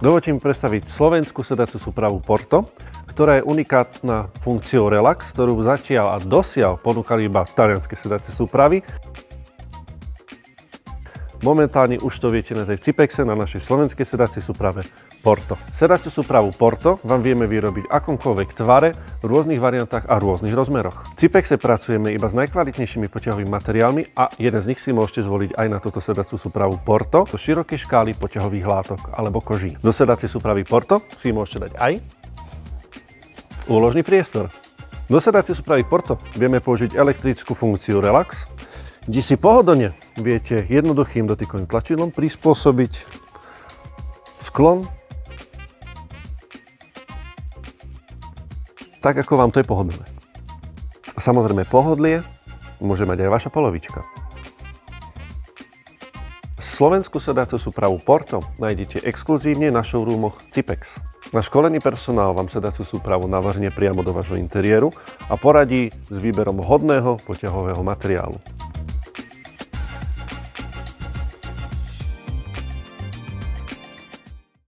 Dovoľte mi predstaviť slovenskú sedaciu súpravu Porto, ktorá je unikátna funkciou Relax, ktorú zatiaľ a dosiaľ ponúkali iba talianske sedacie súpravy. Momentálne už to viete nájsť aj v Cipexe na našej slovenskej sedacej súprave Porto. Sedaciu súpravu Porto vám vieme vyrobiť v akomkoľvek tvare, v rôznych variantách a rôznych rozmeroch. V Cipexe pracujeme iba s najkvalitnejšími poťahovými materiálmi a jeden z nich si môžete zvoliť aj na túto sedaciu súpravu Porto do širokej škály poťahových látok alebo koží. Do sedacej súpravy Porto si môžete dať aj úložný priestor. Do sedacej súpravy Porto vieme použiť elektrickú funkciu Relax, kde si pohodlne viete jednoduchým dotykovým tlačidlom prispôsobiť sklon tak, ako vám to je pohodlné. A samozrejme pohodlie môže mať aj vaša polovička. Slovenskú sedaciu súpravu Porto nájdete exkluzívne na showroomoch Cipex. Náš školený personál vám sedaciu súpravu navrhne priamo do vášho interiéru a poradí s výberom vhodného poťahového materiálu.